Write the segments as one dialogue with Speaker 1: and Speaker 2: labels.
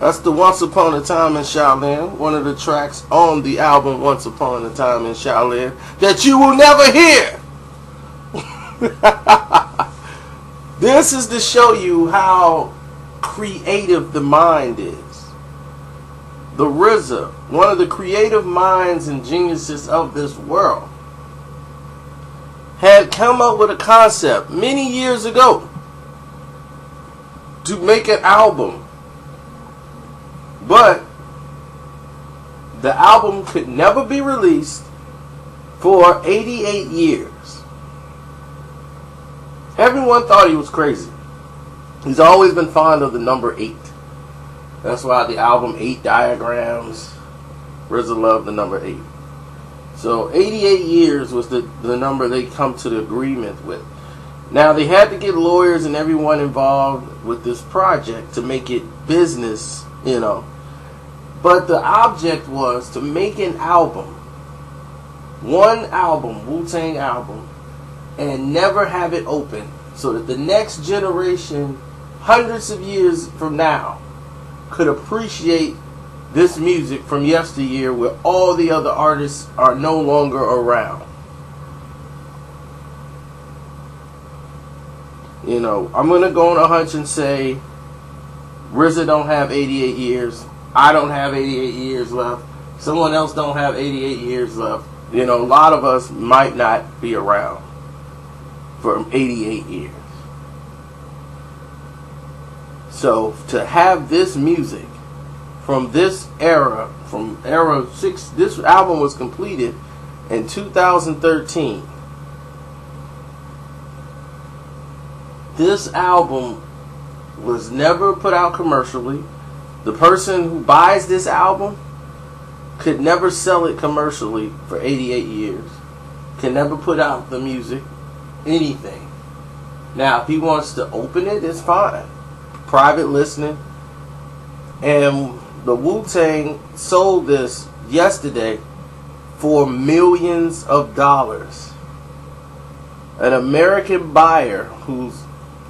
Speaker 1: That's the Once Upon a Time in Shaolin, one of the tracks on the album Once Upon a Time in Shaolin that you will never hear. This is to show you how creative the mind is. The RZA, one of the creative minds and geniuses of this world, had come up with a concept many years ago to make an album. But the album could never be released for 88 years. Everyone thought he was crazy. He's always been fond of the number 8. That's why the album 8 Diagrams, RZA loved the number 8. So 88 years was the number they come to the agreement with. Now they had to get lawyers and everyone involved with this project to make it business, you know. But the object was to make an album, one album, Wu-Tang album, and never have it open, so that the next generation, hundreds of years from now, could appreciate this music from yesteryear where all the other artists are no longer around. You know, I'm going to go on a hunch and say RZA don't have 88 years. I don't have 88 years left. Someone else don't have 88 years left. You know, a lot of us might not be around for 88 years. So to have this music from this era, from era 6, this album was completed in 2013. This album was never put out commercially. The person who buys this album could never sell it commercially for 88 years. Can never put out the music, anything. Now, if he wants to open it, it's fine. Private listening. And the Wu-Tang sold this yesterday for millions of dollars. An American buyer who's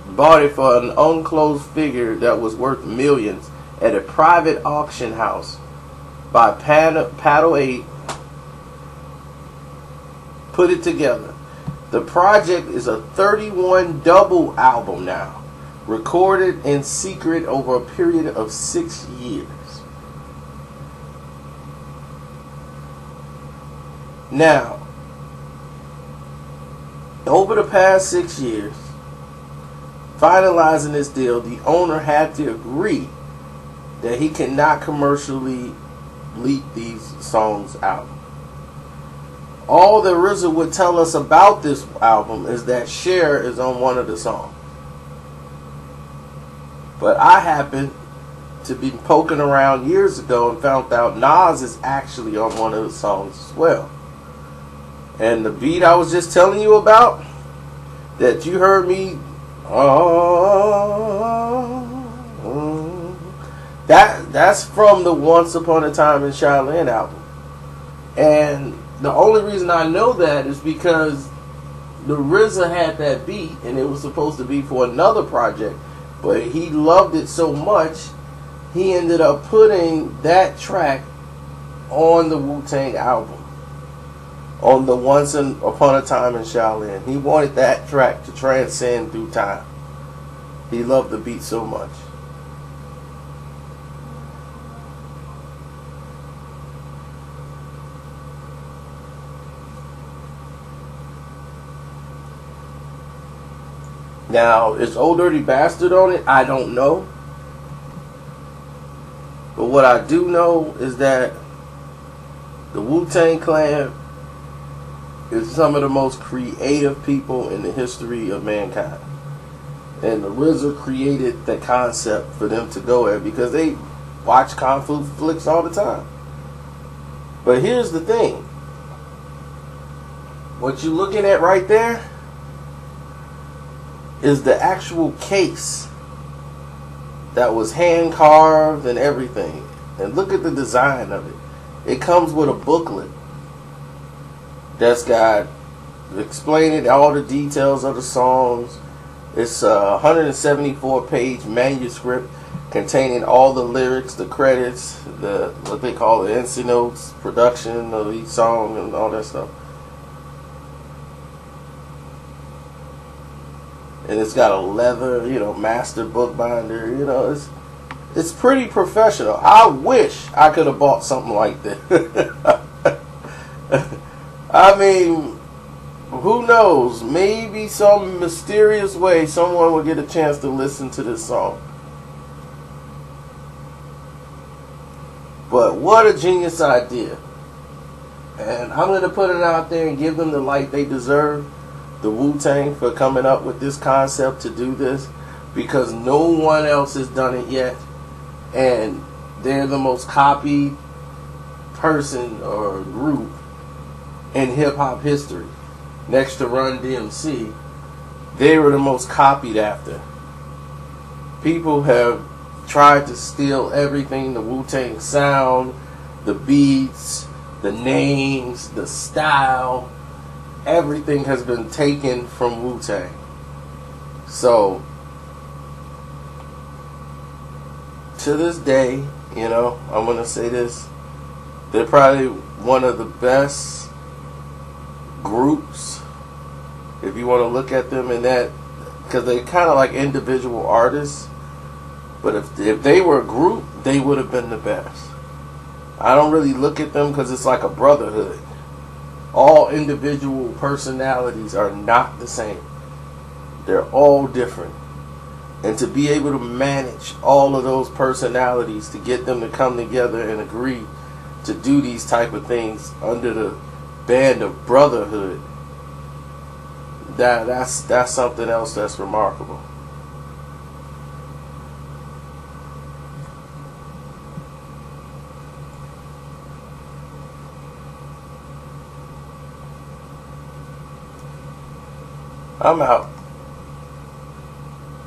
Speaker 1: bought it for an unclosed figure that was worth millions at a private auction house by Paddle 8 put it together. The project is a 31 double album now, recorded in secret over a period of 6 years. Now, over the past 6 years, finalizing this deal, the owner had to agree that he cannot commercially leak these songs out. All that RZA would tell us about this album is that Cher is on one of the songs. But I happened to be poking around years ago and found out Nas is actually on one of the songs as well. And the beat I was just telling you about, that you heard me, that's from the Once Upon a Time in Shaolin album. And the only reason I know that is because the RZA had that beat and it was supposed to be for another project, but he loved it so much he ended up putting that track on the Wu-Tang album, on the Once Upon a Time in Shaolin. He wanted that track to transcend through time. He loved the beat so much. Now, is Old Dirty Bastard on it? I don't know. But what I do know is that the Wu-Tang Clan is some of the most creative people in the history of mankind. And the RZA created the concept for them to go at because they watch kung fu flicks all the time. But here's the thing. What you're looking at right there is the actual case that was hand carved and everything. And look at the design of it. It comes with a booklet that's got explaining all the details of the songs. It's a 174-page manuscript containing all the lyrics, the credits, the what they call the NC notes, production of each song, and all that stuff. And it's got a leather, master bookbinder. It's pretty professional. I wish I could have bought something like this. I mean, who knows? Maybe some mysterious way someone will get a chance to listen to this song. But what a genius idea. And I'm going to put it out there and give them the light they deserve. The Wu-Tang for coming up with this concept to do this. Because no one else has done it yet. And they're the most copied person or group in hip-hop history. Next to Run DMC, they were the most copied after. People have tried to steal everything, the Wu-Tang sound, the beats, the names, the style. Everything has been taken from Wu-Tang. So, to this day, I'm going to say this, they're probably one of the best groups, if you want to look at them in that, because they're kind of like individual artists. But if they were a group, they would have been the best. I don't really look at them because it's like a brotherhood. All individual personalities are not the same. They're all different. And to be able to manage all of those personalities, to get them to come together and agree to do these type of things under the band of brotherhood, that's something else that's remarkable. I'm out.